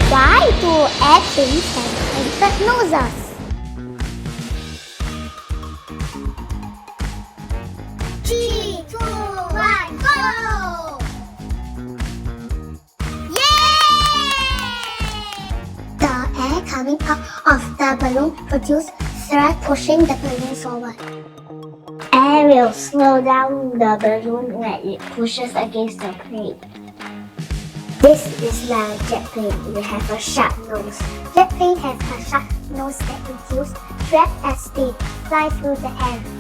Why do airplanes have pointed noses? 3, 2, 1, go! Yay! The air coming out of the balloon produces thrust pushing the balloon forward. Air will slow down the balloon when it pushes against the plane. This is the jet plane. It has a sharp nose. Jet plane has a sharp nose that reduces drag as they fly through the air.